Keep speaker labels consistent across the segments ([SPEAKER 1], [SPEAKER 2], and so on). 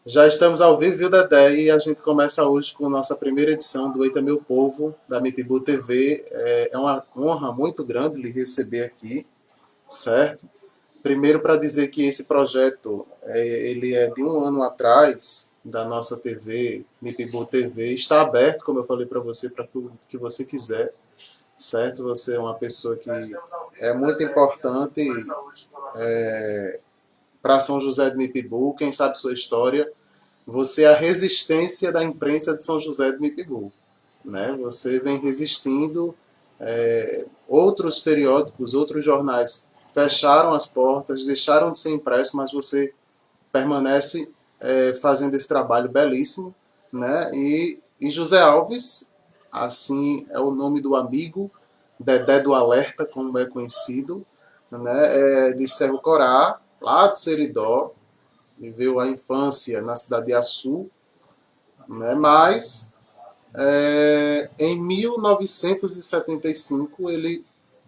[SPEAKER 1] Já estamos ao vivo, viu, Dedé? E a gente começa hoje com nossa primeira edição do Eita Meu Povo, da MIPBU TV. É uma honra muito grande lhe receber aqui, certo? Primeiro para dizer que esse projeto, ele é de um ano atrás, da nossa TV, MIPBU TV, está aberto, como eu falei para você, para o que você quiser, certo? Você é uma pessoa que é muito importante para São José do Mipibu, quem sabe sua história. Você é a resistência da imprensa de São José do Mipibu. Né? Você vem resistindo. Outros periódicos, outros jornais fecharam as portas, deixaram de ser impressos, mas você permanece fazendo esse trabalho belíssimo. Né? E José Alves, assim é o nome do amigo, Dedé do Alerta, como é conhecido, né? De Cerro Corá, lá de Seridó, viveu a infância na cidade de Açu, né? Mas em 1975 ele,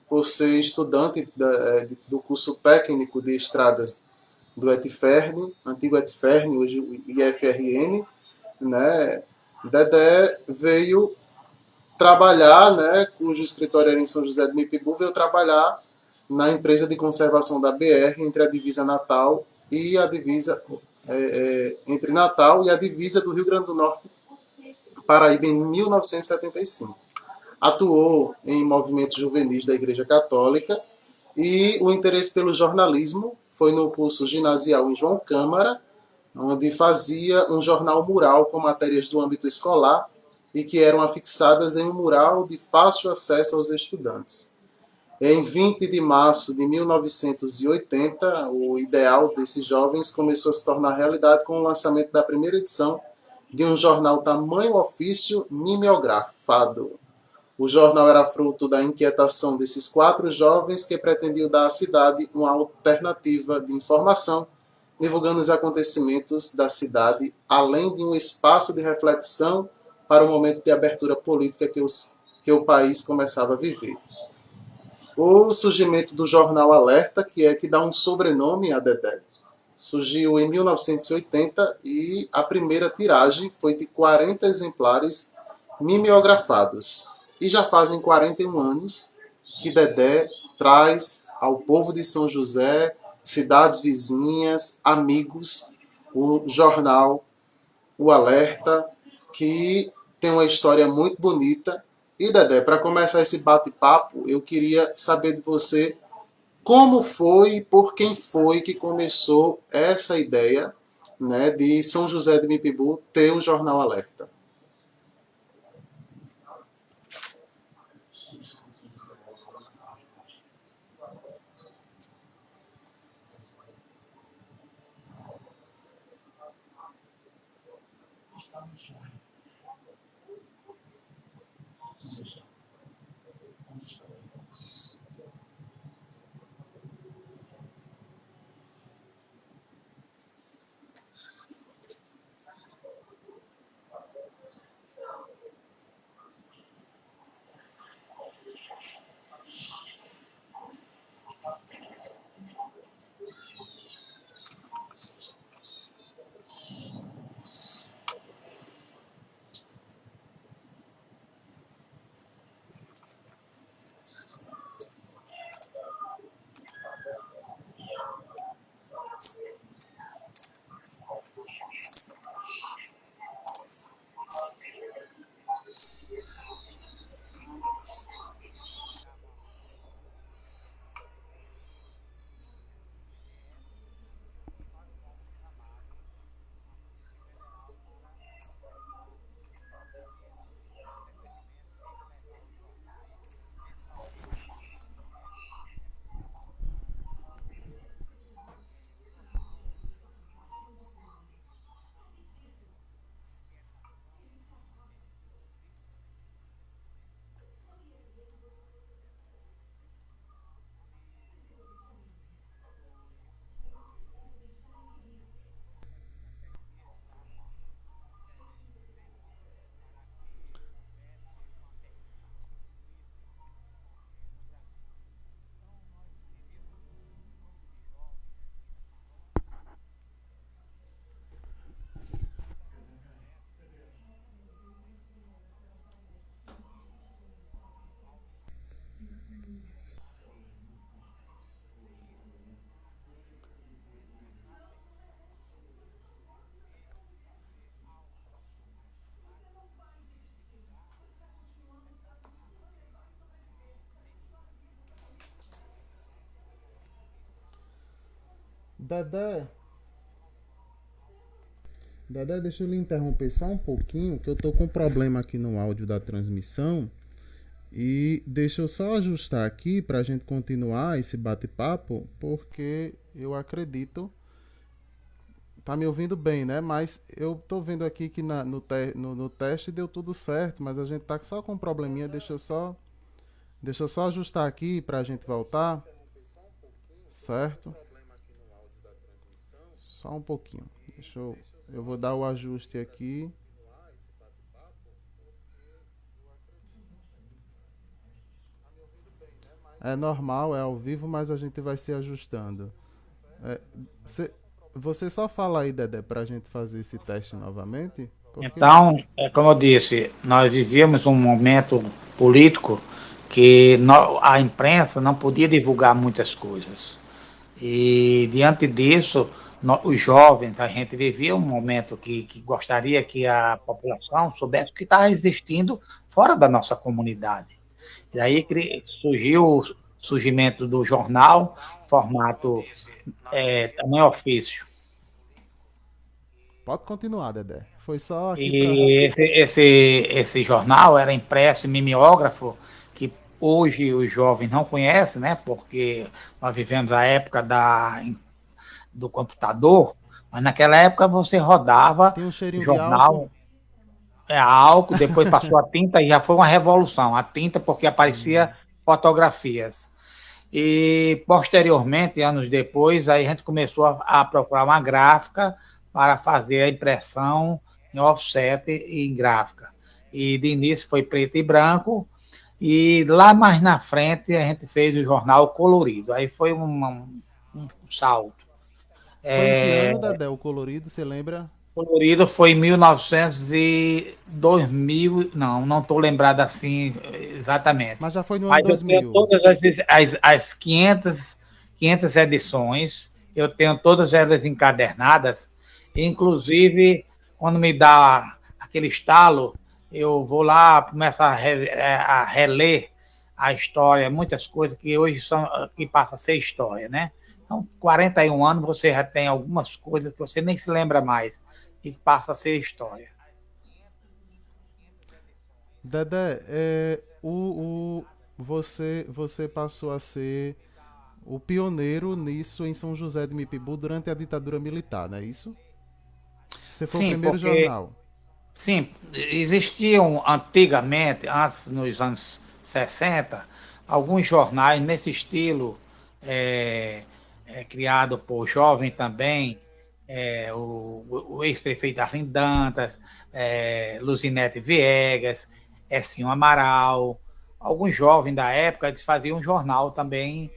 [SPEAKER 1] por ser estudante do curso técnico de estradas do Etfern, antigo Etfern, hoje o IFRN, né? Dedé veio trabalhar, né, cujo escritório era em São José do Mipibu, veio trabalhar na empresa de conservação da BR entre a divisa Natal e a divisa entre Natal e a divisa do Rio Grande do Norte, Paraíba, em 1975. Atuou em movimentos juvenis da Igreja Católica e o interesse pelo jornalismo foi no curso ginasial em João Câmara, onde fazia um jornal mural com matérias do âmbito escolar e que eram afixadas em um mural de fácil acesso aos estudantes. Em 20 de março de 1980, o ideal desses jovens começou a se tornar realidade com o lançamento da primeira edição de um jornal tamanho ofício mimeografado. O jornal era fruto da inquietação desses quatro jovens que pretendiam dar à cidade uma alternativa de informação, divulgando os acontecimentos da cidade, além de um espaço de reflexão para o momento de abertura política que o país começava a viver. O surgimento do jornal Alerta, que dá um sobrenome a Dedé, surgiu em 1980 e a primeira tiragem foi de 40 exemplares mimeografados. E já fazem 41 anos que Dedé traz ao povo de São José, cidades vizinhas, amigos, o jornal, o Alerta, que tem uma história muito bonita. E Dedé, para começar esse bate-papo, eu queria saber de você como foi e por quem foi que começou essa ideia, né, de São José de Mipibu ter o Jornal Alerta. Dedé, Dedé, deixa eu lhe interromper só um pouquinho, que eu tô com um problema aqui no áudio da transmissão. E deixa eu só ajustar aqui para a gente continuar esse bate-papo, porque eu acredito. Tá me ouvindo bem, né? Mas eu tô vendo aqui que no teste deu tudo certo, mas a gente tá só com um probleminha. Deixa eu só ajustar aqui para a gente voltar, certo? Só um pouquinho. Eu vou dar o ajuste aqui. É normal, é ao vivo, mas a gente vai se ajustando. É, cê- você só fala aí, Dedé, pra gente fazer esse teste novamente? Porque.
[SPEAKER 2] Então, é como eu disse, nós vivíamos um momento político que a imprensa não podia divulgar muitas coisas. E diante disso, os jovens, a gente vivia um momento que gostaria que a população soubesse o que está existindo fora da nossa comunidade. E aí surgiu o surgimento do jornal, formato tamanho ofício.
[SPEAKER 1] Pode continuar, Dedé. Foi só aqui pra.
[SPEAKER 2] E esse jornal era impresso em mimeógrafo, que hoje os jovens não conhecem, né? Porque nós vivemos a época do computador, mas naquela época você rodava
[SPEAKER 1] Tem um
[SPEAKER 2] o
[SPEAKER 1] cheirinho de álcool?
[SPEAKER 2] jornal a álcool, depois passou a tinta e já foi uma revolução. A tinta porque aparecia
[SPEAKER 1] Sim.
[SPEAKER 2] fotografias. E posteriormente, anos depois, aí a gente começou a procurar uma gráfica para fazer a impressão em offset e em gráfica. E de início foi preto e branco, e lá mais na frente a gente fez o jornal colorido. Aí foi um salto.
[SPEAKER 1] Foi em que ano, Dedé, o colorido, você lembra?
[SPEAKER 2] Colorido foi em 1900 e 2000, não estou lembrado assim exatamente.
[SPEAKER 1] Mas já foi no ano
[SPEAKER 2] Mas eu tenho
[SPEAKER 1] 2000.
[SPEAKER 2] todas as 500 edições, eu tenho todas elas encadernadas, inclusive quando me dá aquele estalo, eu vou lá, começo a reler a história, muitas coisas que hoje são, que passa a ser história, né? Então, 41 anos você já tem algumas coisas que você nem se lembra mais e passa a ser história.
[SPEAKER 1] Dedé, você passou a ser o pioneiro nisso em São José de Mipibu durante a ditadura militar, não é isso? Você foi o
[SPEAKER 2] Sim,
[SPEAKER 1] primeiro
[SPEAKER 2] porque
[SPEAKER 1] jornal.
[SPEAKER 2] sim, existiam antigamente, antes nos anos 60, alguns jornais nesse estilo, é, criado por jovem também, o ex-prefeito Arlindo Dantas, Luzinete Viegas, Essinho Amaral, alguns jovens da época eles faziam um jornal também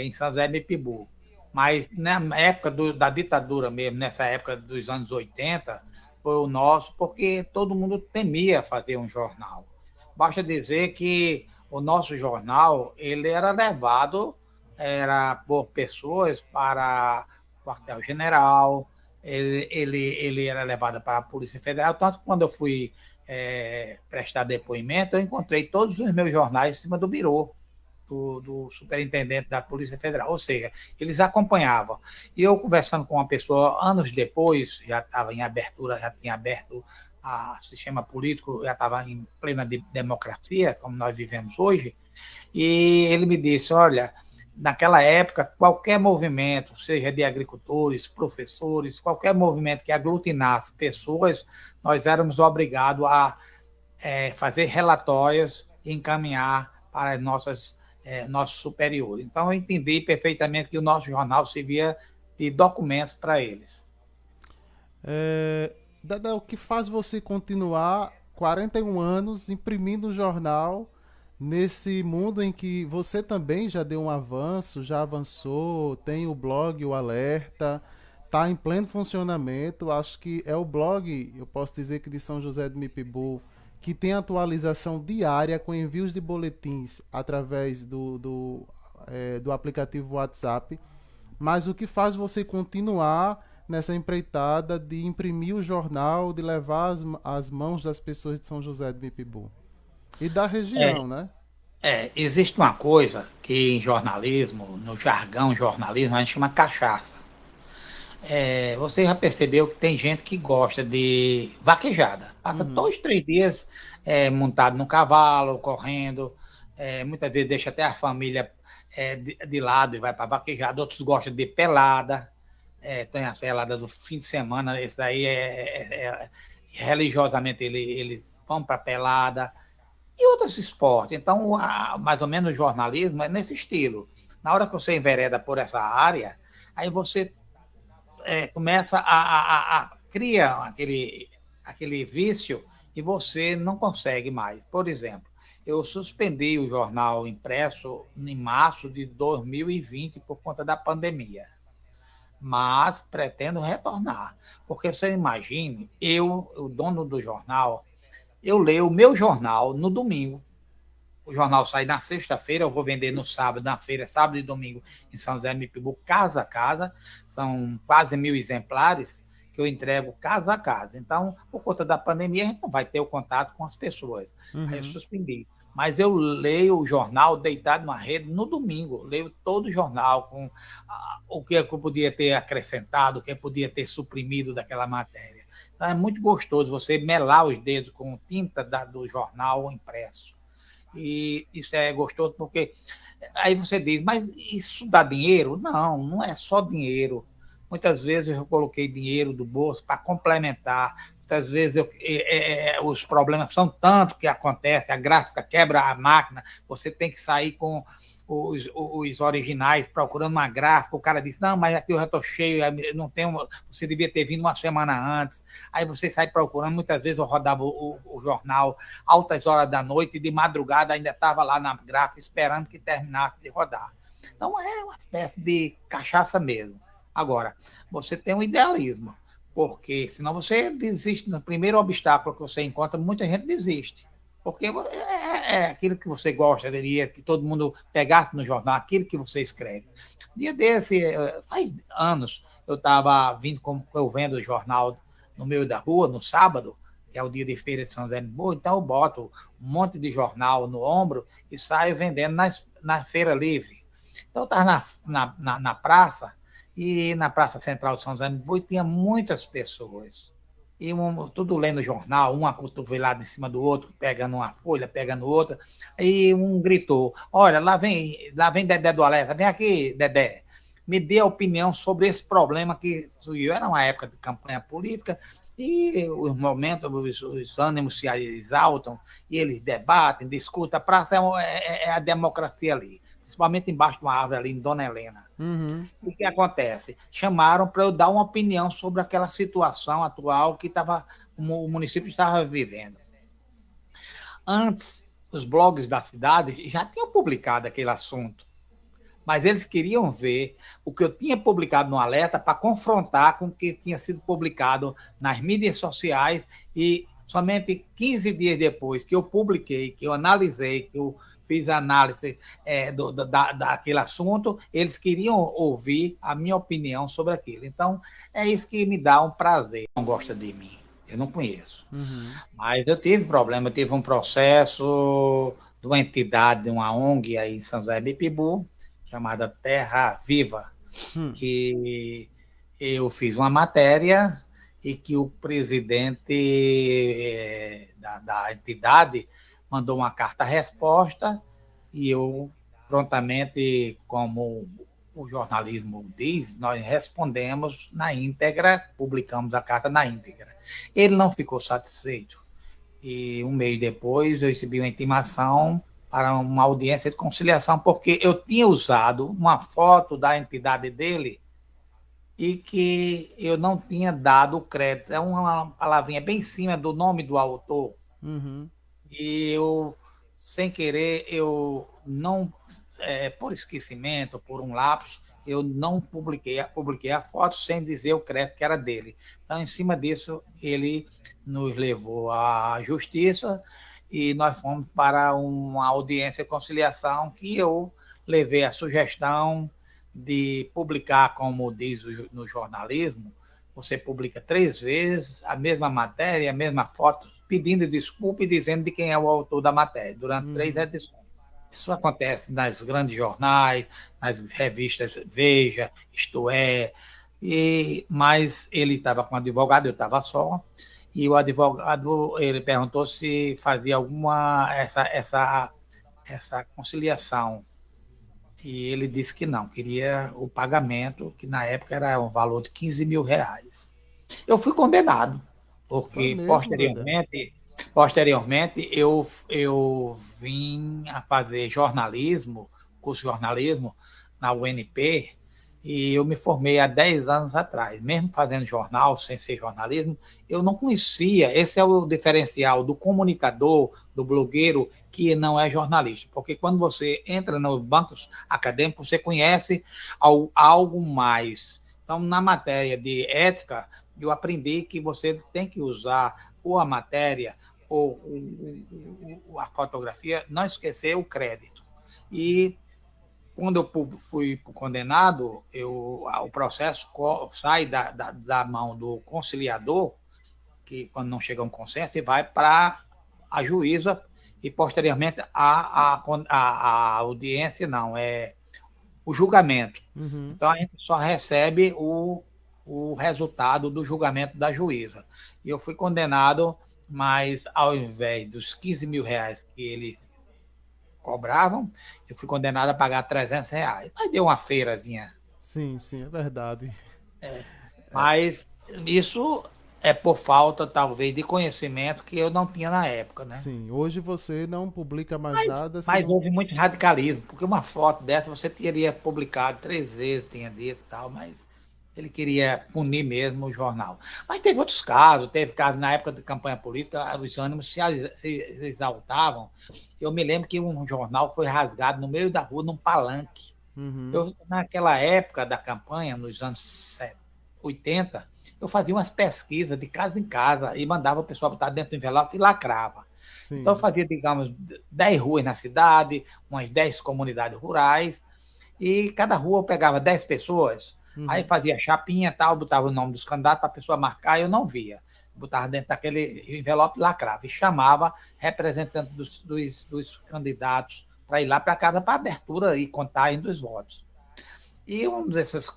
[SPEAKER 2] em São José de Pibu. Mas na época da ditadura mesmo, nessa época dos anos 80, foi o nosso, porque todo mundo temia fazer um jornal. Basta dizer que o nosso jornal ele era levado era por pessoas para o quartel-general, ele era levado para a Polícia Federal, tanto que quando eu fui prestar depoimento, eu encontrei todos os meus jornais em cima do birô do superintendente da Polícia Federal, ou seja, eles acompanhavam. E eu conversando com uma pessoa anos depois, já estava em abertura, já tinha aberto o sistema político, já estava em plena democracia, como nós vivemos hoje, e ele me disse, olha, naquela época, qualquer movimento, seja de agricultores, professores, qualquer movimento que aglutinasse pessoas, nós éramos obrigados a fazer relatórios e encaminhar para nossos superiores. Então, eu entendi perfeitamente que o nosso jornal servia de documentos para eles.
[SPEAKER 1] É, Dedé, o que faz você continuar 41 anos imprimindo o jornal nesse mundo em que você também já deu um avanço, já avançou, tem o blog, o Alerta, tá em pleno funcionamento. Acho que é o blog, eu posso dizer que de São José do Mipibu, que tem atualização diária com envios de boletins através do aplicativo WhatsApp. Mas o que faz você continuar nessa empreitada de imprimir o jornal, de levar as mãos das pessoas de São José do Mipibu? E da
[SPEAKER 2] É,
[SPEAKER 1] região, né?
[SPEAKER 2] existe uma coisa que em jornalismo, no jargão jornalismo, a gente chama cachaça. Você já percebeu que tem gente que gosta de vaquejada. Passa 2, 3 dias montado no cavalo, correndo. Muitas vezes deixa até a família de lado e vai para vaquejada. Outros gostam de pelada. Tem as peladas do fim de semana. Esse daí religiosamente eles vão para pelada. E outros esportes. Então, mais ou menos o jornalismo é nesse estilo. Na hora que você envereda por essa área, aí você começa a cria aquele vício e você não consegue mais. Por exemplo, eu suspendi o jornal impresso em março de 2020 por conta da pandemia, mas pretendo retornar, porque você imagine, eu, o dono do jornal, eu leio o meu jornal no domingo. O jornal sai na sexta-feira, eu vou vender no sábado, na feira, sábado e domingo, em São José do Mipibu, casa a casa. São quase 1.000 exemplares que eu entrego casa a casa. Então, por conta da pandemia, a gente não vai ter o contato com as pessoas. Aí eu suspendi. Mas eu leio o jornal deitado na rede no domingo. Leio todo o jornal com o que eu podia ter acrescentado, o que eu podia ter suprimido daquela matéria. Então, é muito gostoso você melar os dedos com tinta do jornal impresso. E isso é gostoso porque aí você diz, mas isso dá dinheiro? Não, não é só dinheiro. Muitas vezes eu coloquei dinheiro do bolso para complementar. Muitas vezes os problemas são tanto que acontece, a gráfica quebra a máquina, você tem que sair com os originais procurando uma gráfica, o cara diz, não, mas aqui eu já estou cheio, não tenho, você devia ter vindo uma semana antes. Aí você sai procurando, muitas vezes eu rodava o jornal altas horas da noite e de madrugada ainda estava lá na gráfica esperando que terminasse de rodar. Então é uma espécie de cachaça mesmo. Agora, você tem um idealismo, porque senão você desiste no primeiro obstáculo que você encontra, muita gente desiste. Porque é aquilo que você gosta, diria, que todo mundo pegasse no jornal, aquilo que você escreve. Dia desse, faz anos, eu estava vindo, como eu vendo o jornal no meio da rua, no sábado, que é o dia de feira de São José de Boa, então eu boto um monte de jornal no ombro e saio vendendo na feira livre. Então eu estava na praça, e na Praça Central de São José de Boa tinha muitas pessoas. E tudo lendo jornal, um acotovelado em cima do outro, pegando uma folha, pegando outra. Aí um gritou: olha, lá vem Dedé do Alerta, vem aqui, Dedé. Me dê a opinião sobre esse problema que surgiu. Era uma época de campanha política e os momentos, os ânimos se exaltam e eles debatem, discutem. A praça é a democracia ali, principalmente embaixo de uma árvore ali em Dona Helena. E o que acontece? Chamaram para eu dar uma opinião sobre aquela situação atual que o município estava vivendo. Antes, os blogs da cidade já tinham publicado aquele assunto, mas eles queriam ver o que eu tinha publicado no Alerta para confrontar com o que tinha sido publicado nas mídias sociais e somente 15 dias depois que eu publiquei, que eu analisei, que eu fiz a análise daquele assunto, eles queriam ouvir a minha opinião sobre aquilo. Então, é isso que me dá um prazer. Não gosta de mim, eu não conheço. Mas eu tive problema, eu tive um processo de uma entidade, de uma ONG aí em São José de Mipibu, chamada Terra Viva, que eu fiz uma matéria e que o presidente da entidade mandou uma carta-resposta e eu prontamente, como o jornalismo diz, nós respondemos na íntegra, publicamos a carta na íntegra. Ele não ficou satisfeito e um mês depois eu recebi uma intimação para uma audiência de conciliação, porque eu tinha usado uma foto da entidade dele e que eu não tinha dado o crédito. É uma palavrinha bem em cima do nome do autor. E eu, sem querer, eu não, por esquecimento, por um lapso, eu não publiquei a foto sem dizer o crédito que era dele. Então, em cima disso, ele nos levou à justiça e nós fomos para uma audiência de conciliação que eu levei a sugestão de publicar, como diz no jornalismo, você publica 3 vezes a mesma matéria, a mesma foto, pedindo desculpa e dizendo de quem é o autor da matéria, durante 3 edições. Isso acontece nas grandes jornais, nas revistas Veja, Isto É, Mas ele estava com um advogado, eu estava só, e o advogado ele perguntou se fazia alguma essa conciliação. E ele disse que não, queria o pagamento, que na época era um valor de R$ 15.000. Eu fui condenado,
[SPEAKER 3] Foi
[SPEAKER 2] porque
[SPEAKER 3] mesmo, Dedé?
[SPEAKER 2] posteriormente eu vim a fazer jornalismo, curso de jornalismo na UNP, e eu me formei há 10 anos atrás. Mesmo fazendo jornal, sem ser jornalismo, eu não conhecia. Esse é o diferencial do comunicador, do blogueiro, que não é jornalista. Porque quando você entra nos bancos acadêmicos, você conhece algo mais. Então, na matéria de ética, eu aprendi que você tem que usar ou a matéria ou a fotografia, não esquecer o crédito. E quando eu fui condenado, o processo sai da mão do conciliador, que quando não chega a um consenso, e vai para a juíza e, posteriormente, a audiência, não, é o julgamento.
[SPEAKER 3] Uhum.
[SPEAKER 2] Então, a gente só recebe o resultado do julgamento da juíza. E eu fui condenado, mas ao invés dos R$ 15.000 que eles cobravam, eu fui condenado a pagar R$ 300. Mas deu uma feirazinha.
[SPEAKER 3] Sim, sim, é verdade.
[SPEAKER 2] Mas isso é por falta, talvez, de conhecimento que eu não tinha na época, né?
[SPEAKER 3] Sim, hoje você não publica mais
[SPEAKER 2] Mas,
[SPEAKER 3] nada se
[SPEAKER 2] mas
[SPEAKER 3] não.
[SPEAKER 2] houve muito radicalismo, porque uma foto dessa você teria publicado 3 vezes, tinha dito e tal, mas ele queria punir mesmo o jornal. Mas teve outros casos, teve casos na época da campanha política, os ânimos se exaltavam. Eu me lembro que um jornal foi rasgado no meio da rua, num palanque.
[SPEAKER 3] Uhum.
[SPEAKER 2] Eu, naquela época da campanha, nos anos 80, eu fazia umas pesquisas de casa em casa e mandava o pessoal botar dentro do envelope e lacrava. Então, eu
[SPEAKER 3] Sim.
[SPEAKER 2] fazia, digamos, 10 ruas na cidade, umas 10 comunidades rurais, e cada rua eu pegava 10 pessoas, aí
[SPEAKER 3] Uhum.
[SPEAKER 2] fazia chapinha tal, botava o nome dos candidatos para a pessoa marcar, eu não via. Botava dentro daquele envelope e lacrava, e chamava representantes dos candidatos para ir lá para casa para abertura e contagem dos votos. E um desses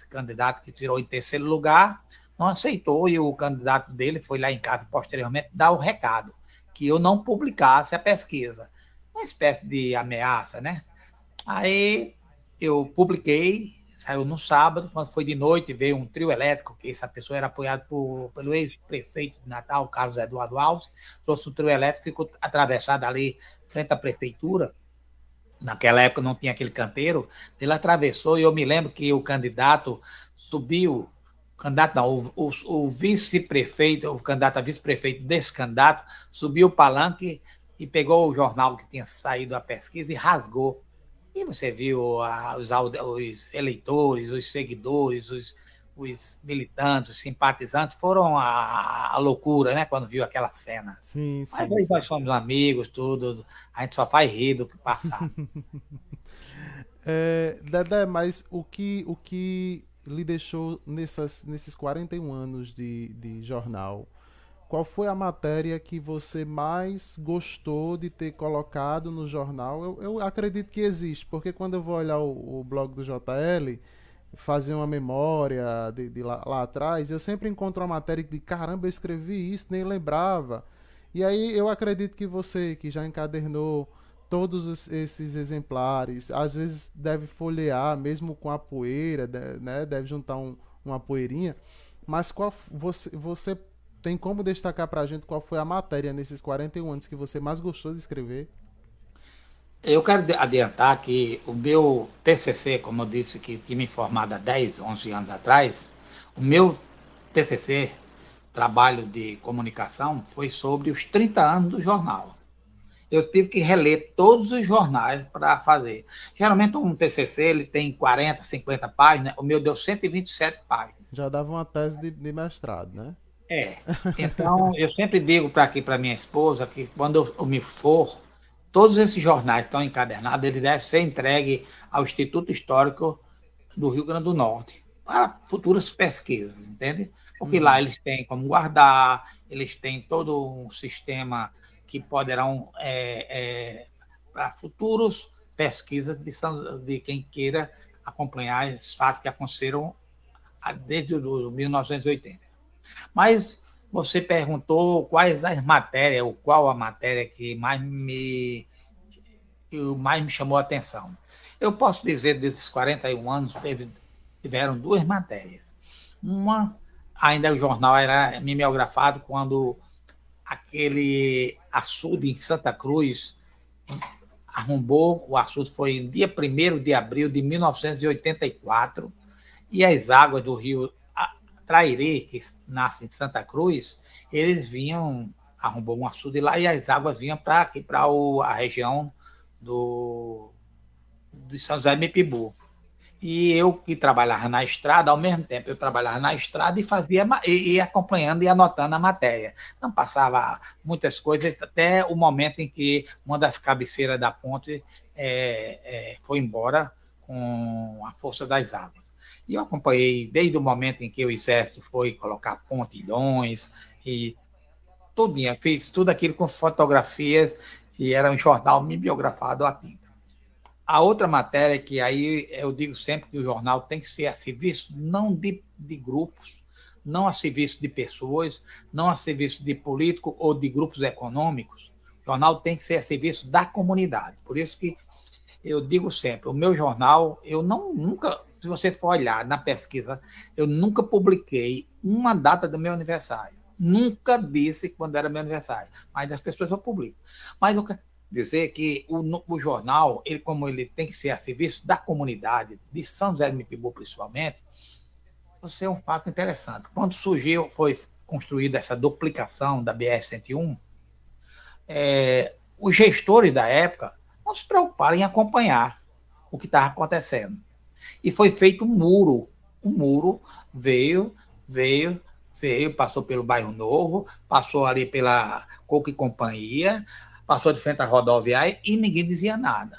[SPEAKER 2] candidatos que tirou em terceiro lugar não aceitou, e o candidato dele foi lá em casa posteriormente dar o recado, que eu não publicasse a pesquisa. Uma espécie de ameaça, né? Aí eu publiquei, saiu no sábado, quando foi de noite, veio um trio elétrico, que essa pessoa era apoiada pelo ex-prefeito de Natal, Carlos Eduardo Alves, trouxe um trio elétrico, ficou atravessado ali, frente à prefeitura. Naquela época não tinha aquele canteiro, ele atravessou, e eu me lembro que o candidato subiu, o candidato não, o vice-prefeito, o candidato a vice-prefeito desse candidato, subiu o palanque e pegou o jornal que tinha saído a pesquisa e rasgou. E você viu os eleitores, os seguidores, os militantes, os simpatizantes, foram a loucura, né, quando viu aquela cena.
[SPEAKER 3] Sim,
[SPEAKER 2] Mas
[SPEAKER 3] sim,
[SPEAKER 2] aí
[SPEAKER 3] sim.
[SPEAKER 2] nós somos amigos, tudo, a gente só faz rir do que passado.
[SPEAKER 3] Dedé, mas o que lhe deixou nesses 41 anos de jornal? Qual foi a matéria que você mais gostou de ter colocado no jornal? Eu acredito que existe, porque quando eu vou olhar o blog do JL, fazer uma memória de lá atrás, eu sempre encontro uma matéria de caramba, eu escrevi isso, nem lembrava. E aí eu acredito que você, que já encadernou todos esses exemplares, às vezes deve folhear, mesmo com a poeira, né? Deve juntar uma poeirinha. Mas você tem como destacar pra gente qual foi a matéria nesses 41 anos que você mais gostou de escrever?
[SPEAKER 2] Eu quero adiantar que o meu TCC, como eu disse, que tinha me formado há 10, 11 anos atrás, o meu TCC, trabalho de comunicação, foi sobre os 30 anos do jornal. Eu tive que reler todos os jornais para fazer. Geralmente um TCC ele tem 40, 50 páginas, o meu deu 127 páginas.
[SPEAKER 3] Já dava uma tese de mestrado, né?
[SPEAKER 2] É. Então, eu sempre digo para aqui para minha esposa que quando eu me for, todos esses jornais estão encadernados, eles devem ser entregues ao Instituto Histórico do Rio Grande do Norte para futuras pesquisas, entende? Porque lá
[SPEAKER 3] Uhum.
[SPEAKER 2] eles têm como guardar, eles têm todo um sistema que poderão para futuras pesquisas de quem queira acompanhar esses fatos que aconteceram desde o 1980. Mas você perguntou quais as matérias, ou qual a matéria que mais me chamou a atenção. Eu posso dizer, desses 41 anos, tiveram duas matérias. Uma, ainda o jornal era mimeografado, quando aquele açude em Santa Cruz arrombou, o açude foi no dia 1º de abril de 1984, e as águas do rio Trairê, que nasce em Santa Cruz, eles vinham, arrombou um açude lá, e as águas vinham para aqui, para a região de São José do Mipibu. E eu, que trabalhava na estrada, ao mesmo tempo eu trabalhava na estrada e fazia e acompanhando e anotando a matéria. Não passava muitas coisas até o momento em que uma das cabeceiras da ponte foi embora com a força das águas. E eu acompanhei desde o momento em que o Exército foi colocar pontilhões e tudinho, fiz tudo aquilo com fotografias, e era um jornal bibliografado a tinta. A outra matéria, que aí eu digo sempre que o jornal tem que ser a serviço não de grupos, não a serviço de pessoas, não a serviço de políticos ou de grupos econômicos. O jornal tem que ser a serviço da comunidade. Por isso que eu digo sempre, o meu jornal, eu nunca, se você for olhar na pesquisa, eu nunca publiquei uma data do meu aniversário. Nunca disse quando era meu aniversário, mas as pessoas eu publico. Mas eu dizer que o jornal, como ele tem que ser a serviço da comunidade, de São José do Mipibu principalmente, isso é um fato interessante. Quando surgiu, foi construída essa duplicação da BR-101, os gestores da época não se preocuparam em acompanhar o que estava acontecendo. E foi feito um muro. O muro veio, passou pelo Bairro Novo, passou ali pela Coco e Companhia, passou de frente à rodoviária e ninguém dizia nada.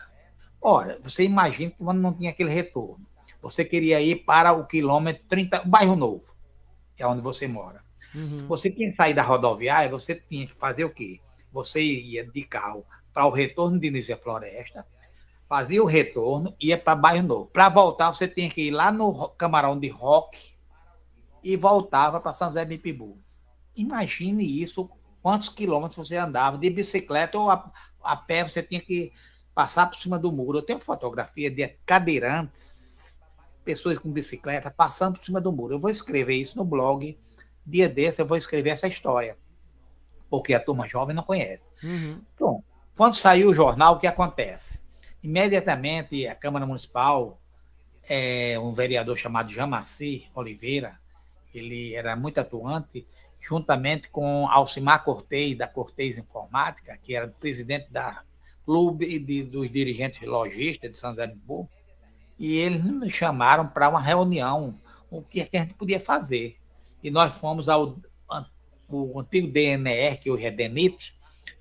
[SPEAKER 2] Ora, você imagina que quando não tinha aquele retorno, você queria ir para o quilômetro 30, o Bairro Novo, que é onde você mora. Uhum. Você tinha que sair da rodoviária, você tinha que fazer o quê? Você ia de carro para o retorno de Nízia Floresta, fazia o retorno, ia para Bairro Novo. Para voltar, você tinha que ir lá no Camarão de Roque e voltava para São José do Mipibu. Imagine isso, quantos quilômetros você andava, de bicicleta ou a pé, você tinha que passar por cima do muro. Eu tenho fotografia de cadeirantes, pessoas com bicicleta, passando por cima do muro. Eu vou escrever isso no blog, dia desse eu vou escrever essa história, porque a turma jovem não conhece. Uhum. Bom, quando saiu o jornal, o que acontece? Imediatamente, a Câmara Municipal, um vereador chamado Jamaci Oliveira, ele era muito atuante, juntamente com Alcimar Cortez, da Cortez Informática, que era presidente da Clube dos Dirigentes Lojistas de São José do Mipibu, e eles nos chamaram para uma reunião, o que a gente podia fazer. E nós fomos ao antigo DNR, que hoje é DENIT,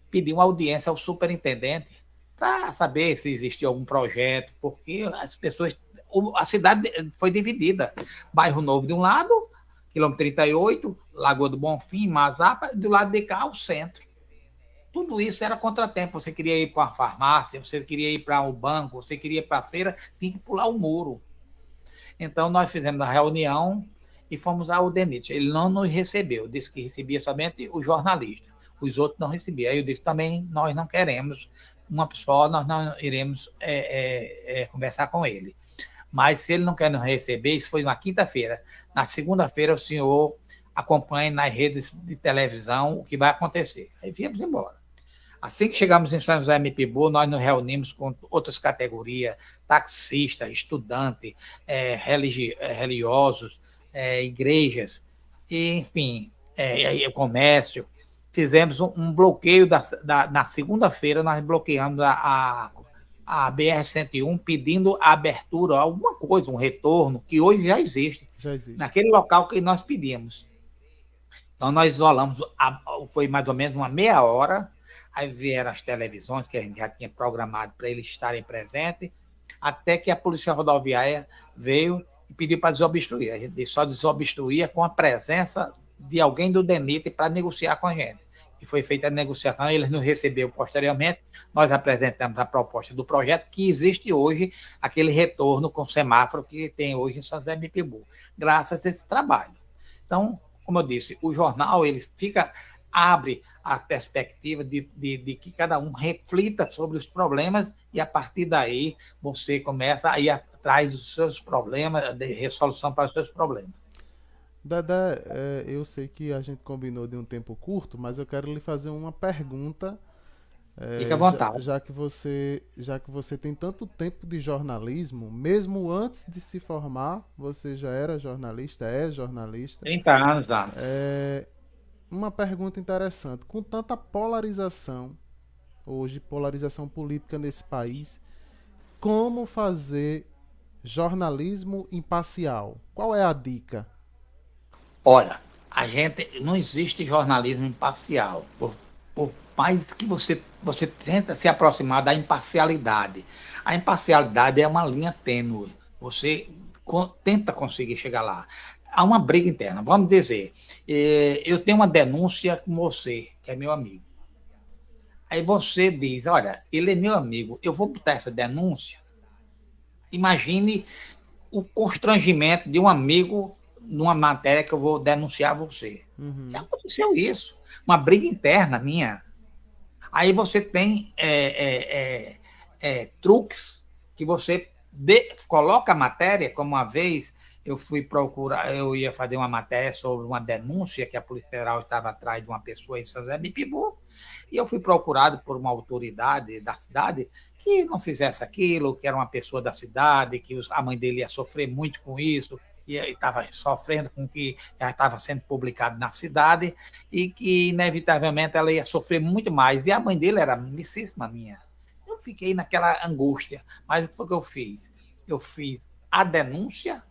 [SPEAKER 2] pedir uma audiência ao superintendente para saber se existia algum projeto, porque as pessoas... A cidade foi dividida. Bairro Novo de um lado, quilômetro 38, Lagoa do Bonfim, Mazapa, do lado de cá, o centro. Tudo isso era contratempo. Você queria ir para a farmácia, você queria ir para o banco, você queria ir para a feira, tinha que pular o muro. Então, nós fizemos a reunião e fomos ao DENIT. Ele não nos recebeu, disse que recebia somente o jornalista. Os outros não recebiam. Aí eu disse também, nós não queremos uma pessoa, nós não iremos conversar com ele. Mas se ele não quer nos receber, isso foi na quinta-feira. Na segunda-feira, o senhor acompanha nas redes de televisão o que vai acontecer. Aí viemos embora. Assim que chegamos em São José do Mipibu, nós nos reunimos com outras categorias, taxistas, estudantes, religiosos, igrejas, e, enfim, comércio. Fizemos um bloqueio na segunda-feira, nós bloqueamos a BR-101, pedindo a abertura, alguma coisa, um retorno, que hoje já existe. Naquele local que nós pedimos. Então, nós isolamos, foi mais ou menos uma meia hora, aí vieram as televisões, que a gente já tinha programado para eles estarem presentes, até que a Polícia Rodoviária veio e pediu para desobstruir. A gente só desobstruía com a presença de alguém do DENIT para negociar com a gente. e foi feita a negociação, eles nos receberam posteriormente, nós apresentamos a proposta do projeto, que existe hoje aquele retorno com semáforo que tem hoje em São José do Mipibu, graças a esse trabalho. Então, como eu disse, o jornal ele abre a perspectiva de que cada um reflita sobre os problemas e, a partir daí, você começa a ir atrás dos seus problemas, de resolução para os seus problemas.
[SPEAKER 3] Dedé, eu sei que a gente combinou de um tempo curto, mas eu quero lhe fazer uma pergunta.
[SPEAKER 2] Fique à vontade.
[SPEAKER 3] Já que você tem tanto tempo de jornalismo, mesmo antes de se formar, você já era jornalista, é jornalista.
[SPEAKER 2] 30 anos antes.
[SPEAKER 3] Uma pergunta interessante. Com tanta polarização, hoje, polarização política nesse país, como fazer jornalismo imparcial? Qual é a dica?
[SPEAKER 2] Olha, não existe jornalismo imparcial. Por mais que você tenta se aproximar da imparcialidade. A imparcialidade é uma linha tênue. Você tenta conseguir chegar lá. Há uma briga interna. Vamos dizer, eu tenho uma denúncia com você, que é meu amigo. Aí você diz, olha, ele é meu amigo, eu vou botar essa denúncia. Imagine o constrangimento de um amigo numa matéria que eu vou denunciar você. Já aconteceu isso. Uma briga interna minha. Aí você tem truques que você coloca a matéria, como uma vez eu ia fazer uma matéria sobre uma denúncia que a Polícia Federal estava atrás de uma pessoa em São José do Mipibu, e eu fui procurado por uma autoridade da cidade que não fizesse aquilo, que era uma pessoa da cidade, que a mãe dele ia sofrer muito com isso, e estava sofrendo com o que já estava sendo publicado na cidade, e que, inevitavelmente, ela ia sofrer muito mais. E a mãe dele era amicíssima minha. Eu fiquei naquela angústia. Mas o que foi que eu fiz? Eu fiz a denúncia,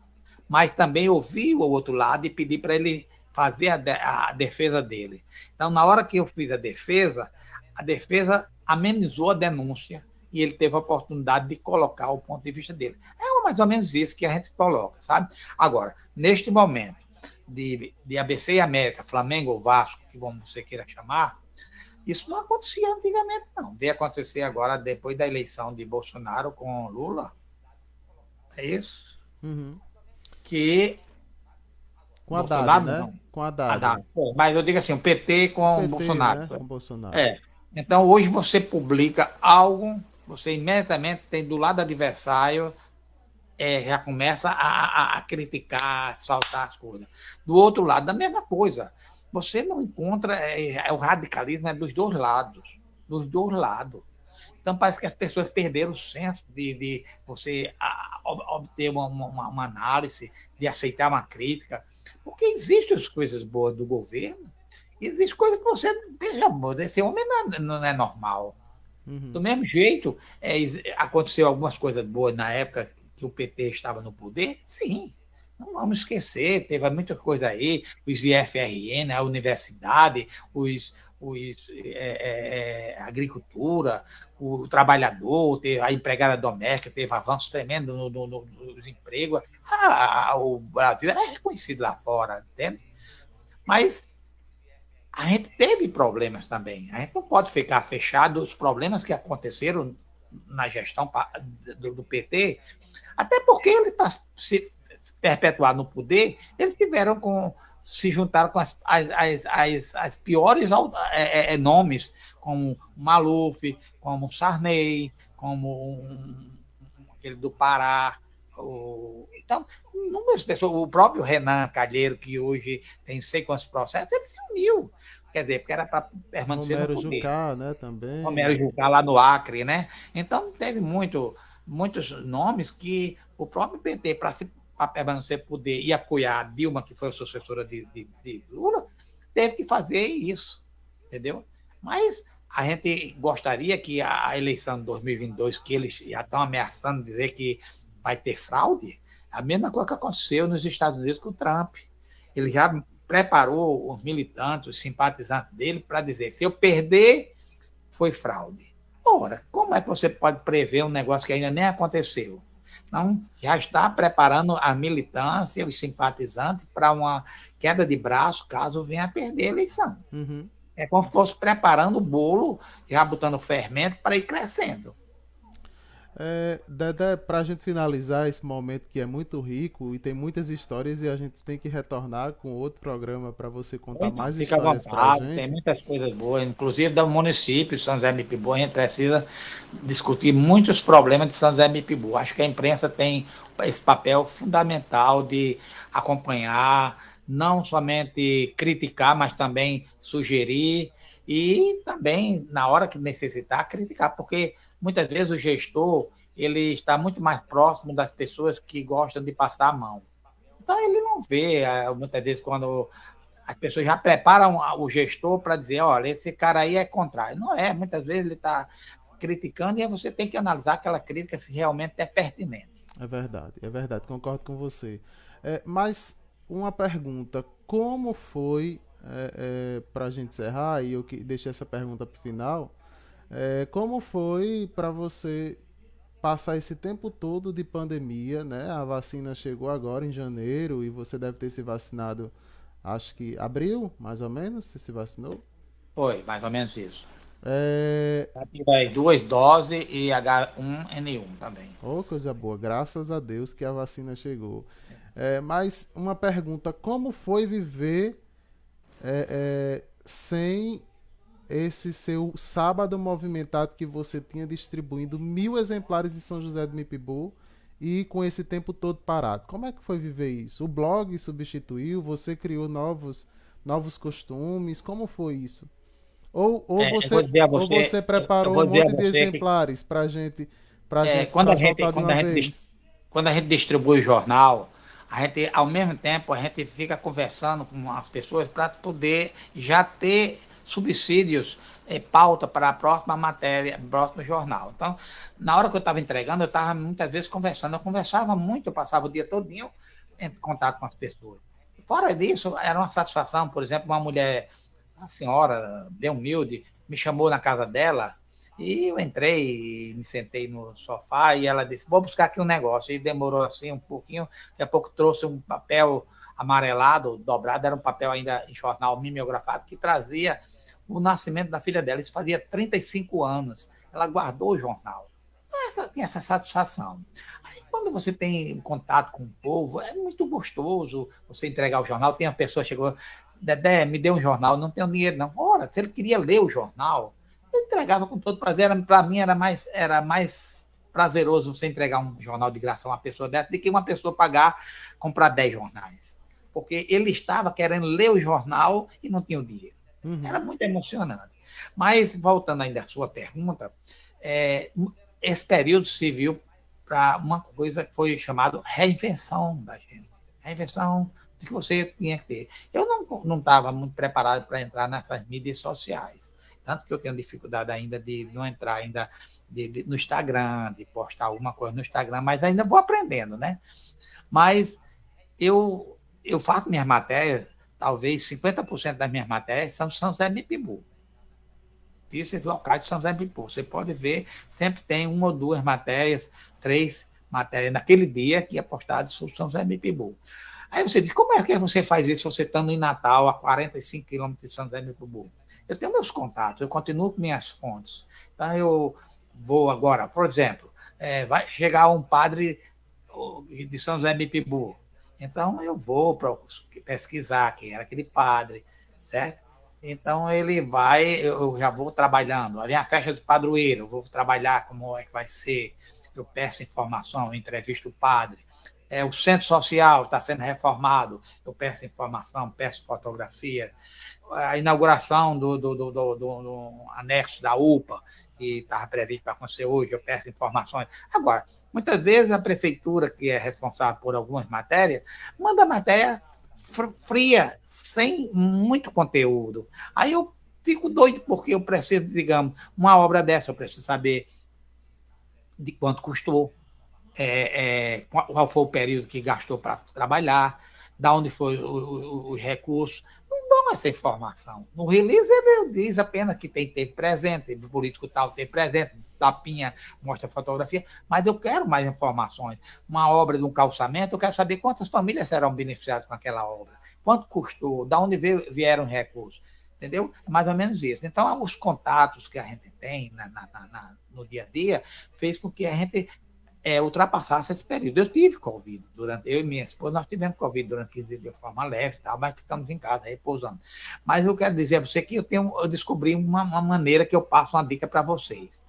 [SPEAKER 2] mas também ouvi o outro lado e pedi para ele fazer a defesa dele. Então, na hora que eu fiz a defesa amenizou a denúncia, e ele teve a oportunidade de colocar o ponto de vista dele. É mais ou menos isso que a gente coloca, sabe? Agora, neste momento de ABC e América, Flamengo ou Vasco, que você queira chamar, isso não acontecia antigamente, não. Veio acontecer agora, depois da eleição de Bolsonaro com Lula. É isso? Que...
[SPEAKER 3] Com a Haddad, né?
[SPEAKER 2] Não.
[SPEAKER 3] Com a Haddad.
[SPEAKER 2] Mas eu digo assim, o PT com o Bolsonaro.
[SPEAKER 3] Né? Com Bolsonaro.
[SPEAKER 2] Então, hoje você publica algo, você imediatamente tem do lado adversário, já começa a criticar, soltar as coisas. Do outro lado, a mesma coisa. Você não encontra, o radicalismo é dos dois lados. Dos dois lados. Então, parece que as pessoas perderam o senso de você obter uma análise, de aceitar uma crítica. Porque existem as coisas boas do governo, existe coisa que você... Veja, esse homem não é normal. Do mesmo jeito, aconteceu algumas coisas boas na época que o PT estava no poder? Sim, não vamos esquecer, teve muita coisa aí, os IFRN, a universidade, a agricultura, o trabalhador, a empregada doméstica, teve avanços tremendos nos empregos. O Brasil era reconhecido lá fora, entende? Mas a gente teve problemas também. A gente não pode ficar fechado os problemas que aconteceram na gestão do PT, até porque ele, para se perpetuar no poder, eles se juntaram com as piores nomes, como Maluf, como Sarney, como aquele do Pará. Então, inúmeras pessoas, o próprio Renan Calheiro, que hoje tem não sei quantos processos, ele se uniu. Quer dizer, porque era para permanecer
[SPEAKER 3] Romero
[SPEAKER 2] no poder.
[SPEAKER 3] Jucá, né, também.
[SPEAKER 2] Romero Jucá, lá no Acre, né? Então, teve muitos nomes que o próprio PT, para permanecer no poder e apoiar a Dilma, que foi a sucessora de Lula, teve que fazer isso, entendeu? Mas a gente gostaria que a eleição de 2022, que eles já estão ameaçando dizer que vai ter fraude, a mesma coisa que aconteceu nos Estados Unidos com o Trump. Ele já preparou os militantes, os simpatizantes dele para dizer, se eu perder, foi fraude. Ora, como é que você pode prever um negócio que ainda nem aconteceu? Não, já está preparando a militância, os simpatizantes, para uma queda de braço, caso venha a perder a eleição. É como se fosse preparando o bolo, já botando fermento para ir crescendo.
[SPEAKER 3] Dedé, para a gente finalizar esse momento que é muito rico e tem muitas histórias e a gente tem que retornar com outro programa para você contar
[SPEAKER 2] Então,
[SPEAKER 3] mais
[SPEAKER 2] fica à
[SPEAKER 3] histórias para a
[SPEAKER 2] vontade, tem
[SPEAKER 3] gente.
[SPEAKER 2] muitas coisas boas, inclusive do município de São José Mipibu, a gente precisa discutir muitos problemas de São José Mipibu. Acho que a imprensa tem esse papel fundamental de acompanhar, não somente criticar, mas também sugerir e também, na hora que necessitar, criticar, porque muitas vezes o gestor ele está muito mais próximo das pessoas que gostam de passar a mão. Então ele não vê, muitas vezes, quando as pessoas já preparam o gestor para dizer, olha, esse cara aí é contrário. Não é, muitas vezes ele está criticando e aí você tem que analisar aquela crítica se realmente é pertinente.
[SPEAKER 3] É verdade, concordo com você. Mas uma pergunta, como foi, para a gente encerrar, e eu que deixei essa pergunta para o final, como foi para você passar esse tempo todo de pandemia, né? A vacina chegou agora em janeiro e você deve ter se vacinado, acho que abril, mais ou menos, você se vacinou?
[SPEAKER 2] Foi, mais ou menos isso.
[SPEAKER 3] É...
[SPEAKER 2] Já tive aí 2 doses e H1N1 também.
[SPEAKER 3] Oh, coisa boa, graças a Deus que a vacina chegou. Mas uma pergunta, como foi viver sem esse seu sábado movimentado que você tinha distribuindo 1.000 exemplares de São José do Mipibu e com esse tempo todo parado? Como é que foi viver isso? O blog substituiu? Você criou novos costumes? Como foi isso? Ou você
[SPEAKER 2] Eu
[SPEAKER 3] preparou
[SPEAKER 2] vou
[SPEAKER 3] um
[SPEAKER 2] dizer a
[SPEAKER 3] monte de
[SPEAKER 2] você que
[SPEAKER 3] exemplares pra gente,
[SPEAKER 2] quando
[SPEAKER 3] pra soltar de uma vez?
[SPEAKER 2] quando a gente distribui o jornal, a gente, ao mesmo tempo, a gente fica conversando com as pessoas para poder já ter subsídios, pauta para a próxima matéria, próximo jornal. Então, na hora que eu estava entregando, eu estava muitas vezes conversando. Eu conversava muito, eu passava o dia todinho em contato com as pessoas. Fora disso, era uma satisfação, por exemplo, uma mulher, uma senhora bem humilde, me chamou na casa dela e eu entrei, me sentei no sofá e ela disse, vou buscar aqui um negócio. E demorou assim um pouquinho, daqui a pouco trouxe um papel amarelado, dobrado, era um papel ainda em jornal mimeografado, que trazia o nascimento da filha dela. Isso fazia 35 anos. Ela guardou o jornal. Então, tem essa satisfação. Aí, quando você tem contato com o povo, é muito gostoso você entregar o jornal. Tem uma pessoa que chegou, Dedé, me deu um jornal, não tenho dinheiro não. Ora, se ele queria ler o jornal, eu entregava com todo prazer. Para mim era mais prazeroso você entregar um jornal de graça a uma pessoa dessa do que uma pessoa comprar 10 jornais. Porque ele estava querendo ler o jornal e não tinha o dinheiro. Era
[SPEAKER 3] Uhum.
[SPEAKER 2] muito emocionante. Mas, voltando ainda à sua pergunta, é, esse período se viu para uma coisa que foi chamada reinvenção da gente. Reinvenção do que você tinha que ter. Eu não estava muito preparado para entrar nessas mídias sociais. Tanto que eu tenho dificuldade ainda de não entrar ainda no Instagram, de postar alguma coisa no Instagram, mas ainda vou aprendendo, né? Mas eu faço minhas matérias, talvez 50% das minhas matérias são São José Mipibu. Esses locais de São José Mipibu. Você pode ver, sempre tem uma ou duas matérias, 3 matérias naquele dia que é postado sobre São José Mipibu. Aí você diz, como é que você faz isso você estando em Natal, a 45 quilômetros de São José Mipibu? Eu tenho meus contatos, eu continuo com minhas fontes. Então, eu vou agora, por exemplo, vai chegar um padre de São José Mipibu. Então, eu vou pesquisar quem era aquele padre, certo? Então, ele vai, eu já vou trabalhando. Ali a festa do padroeiro, eu vou trabalhar como é que vai ser. Eu peço informação, eu entrevisto o padre. O centro social está sendo reformado, eu peço informação, peço fotografia. A inauguração do anexo da UPA, que estava previsto para acontecer hoje, eu peço informações. Agora, muitas vezes a prefeitura, que é responsável por algumas matérias, manda matéria fria, sem muito conteúdo. Aí eu fico doido, porque eu preciso, digamos, uma obra dessa, eu preciso saber de quanto custou, qual foi o período que gastou para trabalhar, da onde foi os recursos. Não dão essa informação. No release ele diz apenas que teve presente, o político tal teve presente, tapinha mostra fotografia, mas eu quero mais informações. Uma obra de um calçamento, eu quero saber quantas famílias serão beneficiadas com aquela obra, quanto custou, da onde vieram os recursos. entendeu? É mais ou menos isso. Então, os contatos que a gente tem no dia a dia fez com que a gente ultrapassasse esse período. Eu tive Covid, eu e minha esposa, nós tivemos Covid durante 15 dias de forma leve, tal, mas ficamos em casa, repousando. Mas eu quero dizer a você que eu descobri uma maneira que eu passo uma dica para vocês.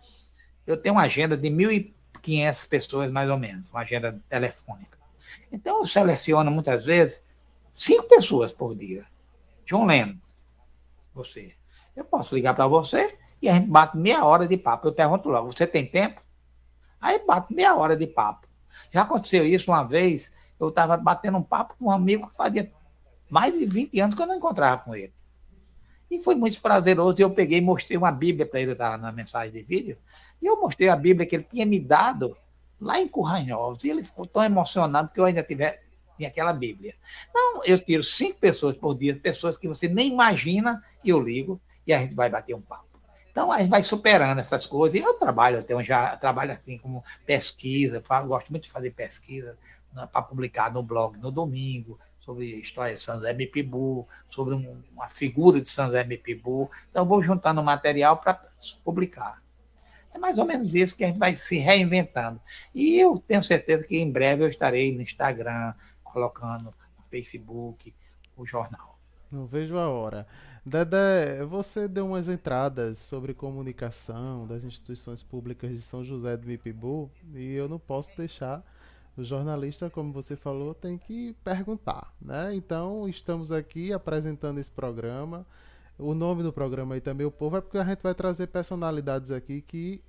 [SPEAKER 2] Eu tenho uma agenda de 1.500 pessoas, mais ou menos, uma agenda telefônica. Então, eu seleciono, muitas vezes, 5 pessoas por dia. John Lennon, você. Eu posso ligar para você e a gente bate meia hora de papo. Eu pergunto logo, você tem tempo? Aí bate meia hora de papo. Já aconteceu isso uma vez, eu estava batendo um papo com um amigo que fazia mais de 20 anos que eu não encontrava com ele. E foi muito prazeroso. Eu peguei e mostrei uma Bíblia para ele, estava na mensagem de vídeo, e eu mostrei a Bíblia que ele tinha me dado lá em Curranhos. E ele ficou tão emocionado que eu ainda tinha aquela Bíblia. Então, eu tiro 5 pessoas por dia, pessoas que você nem imagina, e eu ligo, e a gente vai bater um papo. Então, a gente vai superando essas coisas. E eu já trabalho assim como pesquisa, gosto muito de fazer pesquisa, né, para publicar no blog no domingo, sobre história de São José Mipibu, sobre uma figura de São José Mipibu. Então, eu vou juntando material para publicar. É mais ou menos isso que a gente vai se reinventando. E eu tenho certeza que em breve eu estarei no Instagram, colocando no Facebook o jornal.
[SPEAKER 3] Não vejo a hora. Dedé, você deu umas entradas sobre comunicação das instituições públicas de São José do Mipibu e eu não posso deixar. O jornalista, como você falou, tem que perguntar, né? Então, estamos aqui apresentando esse programa. O nome do programa aí também, O Povo, é porque a gente vai trazer personalidades aqui que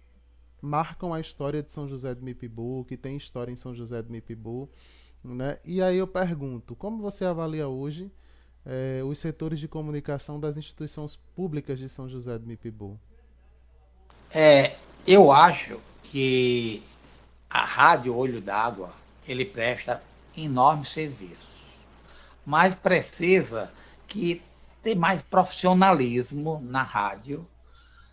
[SPEAKER 3] marcam a história de São José do Mipibu, que tem história em São José do Mipibu, né? E aí eu pergunto, como você avalia hoje os setores de comunicação das instituições públicas de São José do Mipibu?
[SPEAKER 2] Eu acho que a Rádio Olho d'Água, ele presta enormes serviços, mas precisa que ter mais profissionalismo na rádio.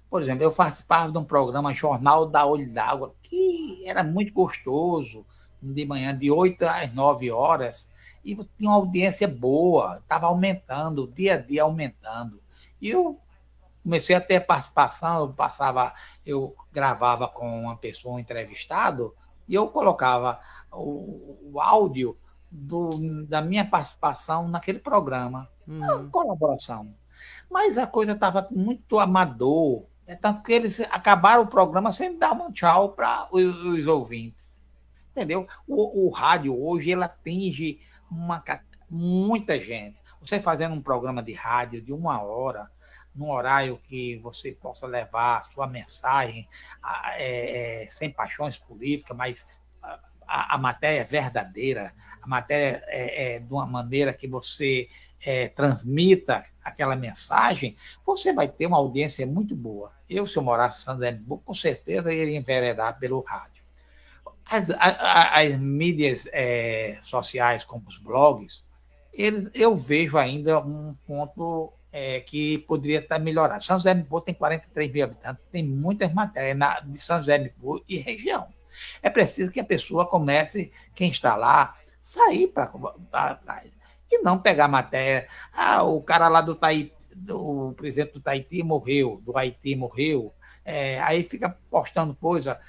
[SPEAKER 2] Por exemplo, eu participava de um programa Jornal da Olho d'Água, que era muito gostoso, de manhã, de 8 às 9 horas, e tinha uma audiência boa, estava aumentando, dia a dia aumentando. E eu comecei a ter participação, eu gravava com uma pessoa, um entrevistado, e eu colocava o áudio da minha participação naquele programa, uma colaboração. Mas a coisa estava muito amador, tanto que eles acabaram o programa sem dar um tchau para os ouvintes. Entendeu? O rádio hoje ele atinge muita gente. Você fazendo um programa de rádio de 1 hora, num horário que você possa levar a sua mensagem sem paixões políticas, mas a matéria é verdadeira, a matéria de uma maneira que você transmita aquela mensagem, você vai ter uma audiência muito boa. Eu, se eu morasse em São José, com certeza iria enveredar pelo rádio. As mídias sociais, como os blogs, eu vejo ainda um ponto que poderia estar melhorado. São José Mipibu tem 43 mil habitantes, tem muitas matérias de São José Mipibu e região. É preciso que a pessoa comece, quem está lá, sair para trás. E não pegar matéria. O cara lá do Tahiti, o presidente do Tahiti morreu, do Haiti morreu. Aí fica postando coisa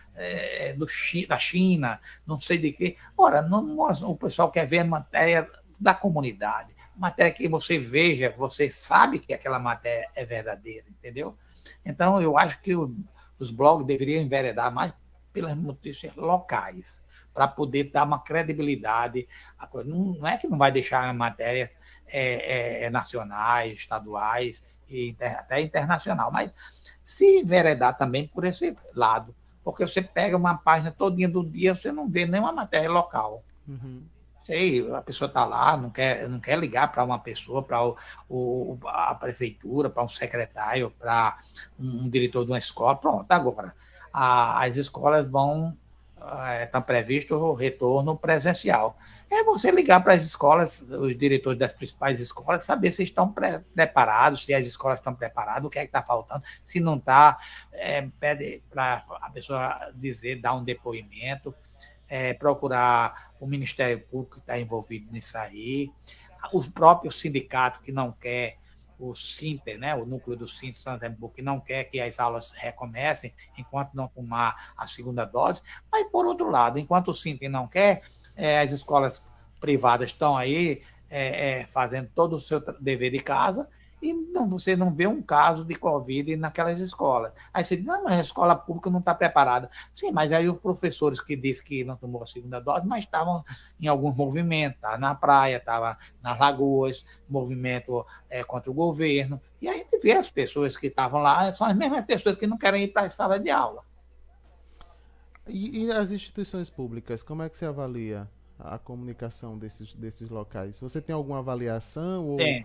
[SPEAKER 2] da China, não sei de quê. Ora, o pessoal quer ver a matéria da comunidade. Matéria que você veja, você sabe que aquela matéria é verdadeira, entendeu? Então, eu acho que os blogs deveriam enveredar mais pelas notícias locais, para poder dar uma credibilidade à coisa. Não é que não vai deixar matérias nacionais, estaduais e até internacional, mas se enveredar também por esse lado, porque você pega uma página todinha do dia, você não vê nenhuma matéria local.
[SPEAKER 3] Uhum.
[SPEAKER 2] Sei, a pessoa está lá, não quer ligar para uma pessoa, para a prefeitura, para um secretário, para um diretor de uma escola. Pronto, agora as escolas está previsto o retorno presencial. É você ligar para as escolas, os diretores das principais escolas, saber se estão preparados, se as escolas estão preparadas, o que é que está faltando. Se não está, pede para a pessoa dar um depoimento, procurar o Ministério Público que está envolvido nisso aí, o próprio sindicato que não quer o Sinter, né, o núcleo do Sinter São José do Mipibu, que não quer que as aulas recomecem enquanto não tomar a segunda dose, mas, por outro lado, enquanto o Sinter não quer, as escolas privadas estão aí fazendo todo o seu dever de casa e você não vê um caso de Covid naquelas escolas. Aí você diz, não, mas a escola pública não está preparada. Sim, mas aí os professores que dizem que não tomou a segunda dose, mas estavam em alguns movimentos, estava na praia, estava nas lagoas, movimento contra o governo. E a gente vê as pessoas que estavam lá, são as mesmas pessoas que não querem ir para a sala de aula.
[SPEAKER 3] E as instituições públicas, como é que você avalia a comunicação desses locais? Você tem alguma avaliação
[SPEAKER 2] Tem.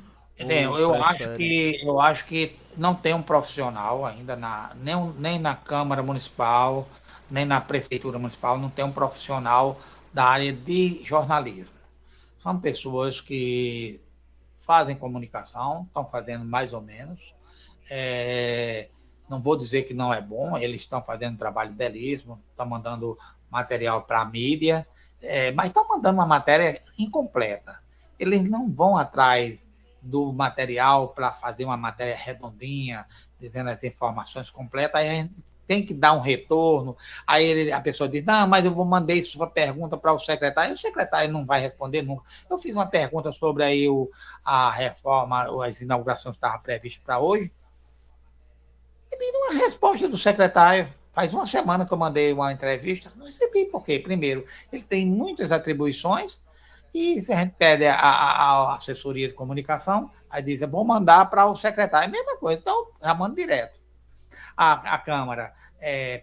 [SPEAKER 3] ou prefere?
[SPEAKER 2] Eu acho que não tem um profissional ainda, nem na Câmara Municipal, nem na Prefeitura Municipal, não tem um profissional da área de jornalismo. São pessoas que fazem comunicação, estão fazendo mais ou menos. É, não vou dizer que não é bom, eles estão fazendo um trabalho belíssimo, estão mandando material para a mídia, mas estão mandando uma matéria incompleta. Eles não vão atrás do material para fazer uma matéria redondinha, dizendo as informações completas, aí a gente tem que dar um retorno, aí a pessoa diz, não, mas eu vou mandar sua pergunta para o secretário não vai responder nunca. Eu fiz uma pergunta sobre aí a reforma, as inaugurações que estavam previstas para hoje, recebi uma resposta do secretário. Faz uma semana que eu mandei uma entrevista, não recebi, por quê? Primeiro, ele tem muitas atribuições, e se a gente pede a assessoria de comunicação, aí diz, vou mandar para o secretário, mesma coisa, então já mando direto. A Câmara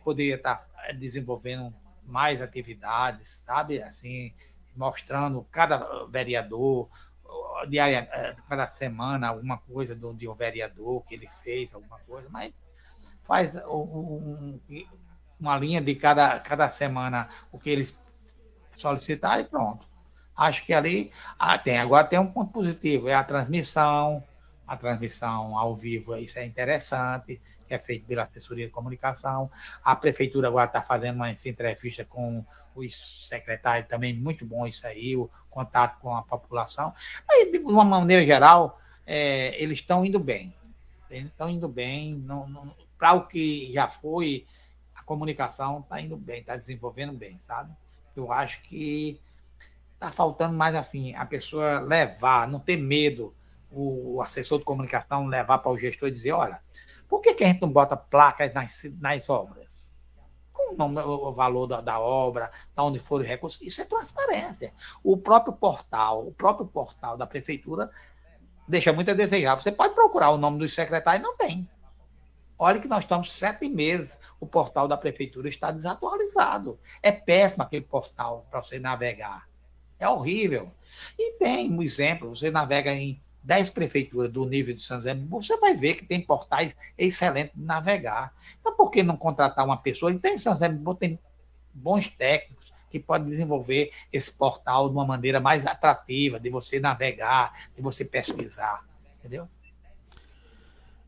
[SPEAKER 2] poderia estar desenvolvendo mais atividades, sabe, assim, mostrando cada vereador, cada semana, alguma coisa de um vereador que ele fez, alguma coisa, mas faz uma linha de cada semana o que eles solicitaram e pronto. Acho que ali agora tem um ponto positivo, é a transmissão ao vivo, isso é interessante, que é feito pela assessoria de comunicação. A prefeitura agora está fazendo uma entrevista com os secretários, também muito bom isso aí, o contato com a população. Aí, de uma maneira geral, eles estão indo bem. Estão indo bem, para o que já foi, a comunicação está indo bem, está desenvolvendo bem, sabe? Eu acho que está faltando mais assim, a pessoa levar, não ter medo, o assessor de comunicação levar para o gestor e dizer, olha, por que a gente não bota placas nas obras? Com o valor da obra, de onde for o recurso, isso é transparência. O próprio portal da prefeitura deixa muito a desejar. Você pode procurar o nome dos secretários, não tem. Olha que nós estamos 7 meses, o portal da prefeitura está desatualizado. É péssimo aquele portal para você navegar. É horrível. E tem um exemplo, você navega em 10 prefeituras do nível de São José, você vai ver que tem portais excelentes de navegar. Então, por que não contratar uma pessoa? E tem São José, tem bons técnicos que podem desenvolver esse portal de uma maneira mais atrativa, de você navegar, de você pesquisar, entendeu?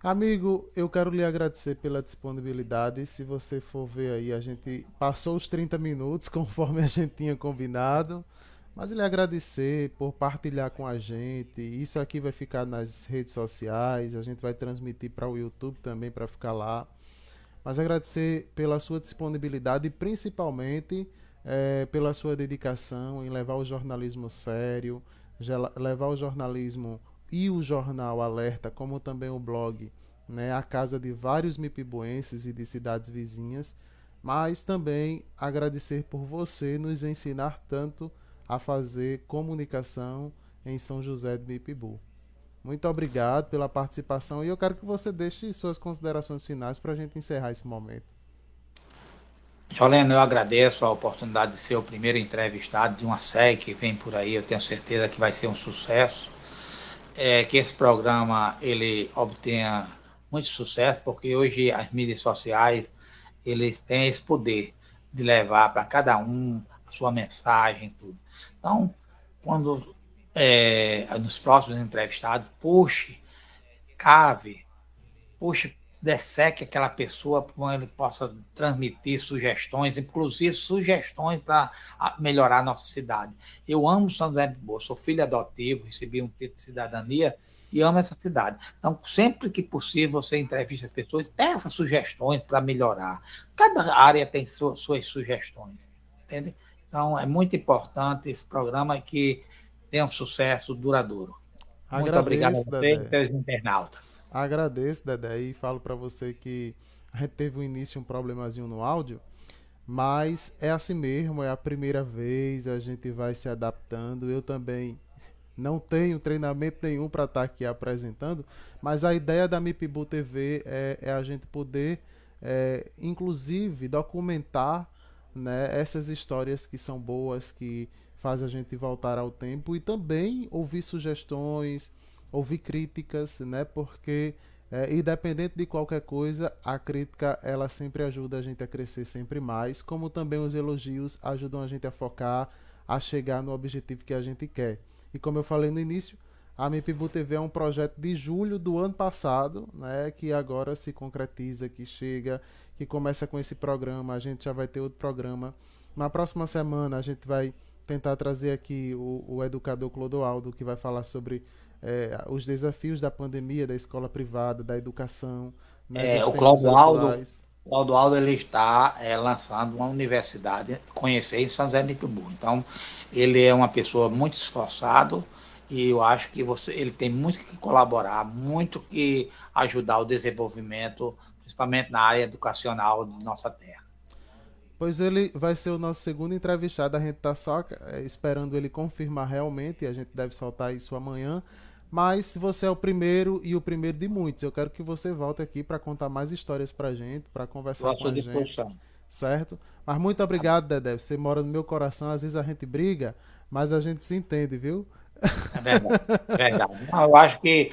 [SPEAKER 3] Amigo, eu quero lhe agradecer pela disponibilidade. Se você for ver aí, a gente passou os 30 minutos conforme a gente tinha combinado. Mas lhe agradecer por partilhar com a gente. Isso aqui vai ficar nas redes sociais, a gente vai transmitir para o YouTube também para ficar lá. Mas agradecer pela sua disponibilidade e principalmente pela sua dedicação em levar o jornalismo sério, levar o jornalismo e o jornal Alerta, como também o blog, né, a casa de vários mipibuenses e de cidades vizinhas, mas também agradecer por você nos ensinar tanto a fazer comunicação em São José de Mipibu. Muito obrigado pela participação e eu quero que você deixe suas considerações finais para a gente encerrar esse momento.
[SPEAKER 2] Jolene, eu agradeço a oportunidade de ser o primeiro entrevistado de uma série que vem por aí, eu tenho certeza que vai ser um sucesso. Que esse programa ele obtenha muito sucesso, porque hoje as mídias sociais eles têm esse poder de levar para cada um a sua mensagem, tudo. Então, quando nos próximos entrevistados, cave, puxe, desseque aquela pessoa para ele possa transmitir sugestões, inclusive sugestões para melhorar a nossa cidade. Eu amo São José de Mipibu, sou filho adotivo, recebi um título de cidadania e amo essa cidade. Então, sempre que possível, você entrevista as pessoas, peça sugestões para melhorar. Cada área tem suas sugestões, entende? Então, é muito importante esse programa que tenha um sucesso duradouro. Muito obrigado a
[SPEAKER 3] Agradeço,
[SPEAKER 2] você e
[SPEAKER 3] Dedé.
[SPEAKER 2] seus internautas.
[SPEAKER 3] Agradeço, Dedé, e falo para você que a gente teve um início, um problemazinho no áudio, mas é assim mesmo, é a primeira vez, a gente vai se adaptando. Eu também não tenho treinamento nenhum para estar aqui apresentando, mas a ideia da MIPBU TV é a gente poder, inclusive, documentar, né, essas histórias que são boas, que fazem a gente voltar ao tempo, e também ouvir sugestões, ouvir críticas, né, porque independente de qualquer coisa, a crítica ela sempre ajuda a gente a crescer sempre mais, como também os elogios ajudam a gente a focar, a chegar no objetivo que a gente quer. E como eu falei no início, a MIPBU TV é um projeto de julho do ano passado, né, que agora se concretiza, que chega, que começa com esse programa. A gente já vai ter outro programa. Na próxima semana a gente vai tentar trazer aqui o educador Clodoaldo, que vai falar sobre os desafios da pandemia, da escola privada, da educação, né, dos
[SPEAKER 2] O
[SPEAKER 3] tempos atuais.
[SPEAKER 2] Clodoaldo ele está lançando uma universidade, conhecer em São José de Mipibu. Então, ele é uma pessoa muito esforçado e eu acho que ele tem muito que colaborar, muito que ajudar o desenvolvimento, principalmente na área educacional de nossa terra.
[SPEAKER 3] Pois ele vai ser o nosso segundo entrevistado. A gente está só esperando ele confirmar realmente. E a gente deve soltar isso amanhã. Mas você é o primeiro e o primeiro de muitos. Eu quero que você volte aqui para contar mais histórias para a gente, para
[SPEAKER 2] Estou
[SPEAKER 3] conversar
[SPEAKER 2] à
[SPEAKER 3] com
[SPEAKER 2] sua
[SPEAKER 3] a gente,
[SPEAKER 2] disposição.
[SPEAKER 3] certo? Mas muito obrigado, Dedé. Você mora no meu coração. Às vezes a gente briga, mas a gente se entende, viu?
[SPEAKER 2] É verdade, é verdade. Não, eu acho que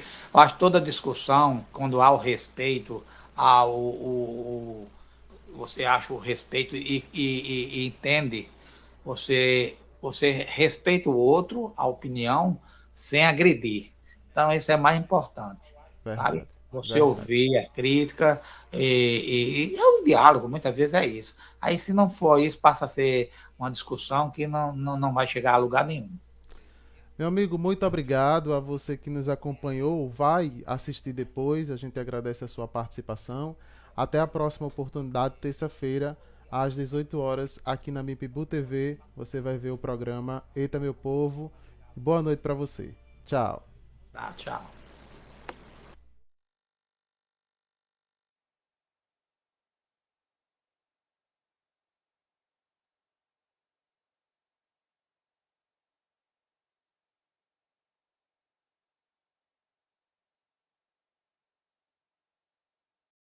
[SPEAKER 2] toda discussão, quando há o respeito, há você acha o respeito e entende, você respeita o outro, a opinião, sem agredir. Então, isso é mais importante, sabe?
[SPEAKER 3] Verdade,
[SPEAKER 2] Você
[SPEAKER 3] verdade.
[SPEAKER 2] ouvir a crítica e é um diálogo, muitas vezes é isso. Aí, se não for isso, passa a ser uma discussão que não vai chegar a lugar nenhum.
[SPEAKER 3] Meu amigo, muito obrigado a você que nos acompanhou. Vai assistir depois, a gente agradece a sua participação. Até a próxima oportunidade, terça-feira, às 18 horas, aqui na MIPBU TV. Você vai ver o programa Eita Meu Povo. Boa noite para você. Tchau.
[SPEAKER 2] Tá, tchau.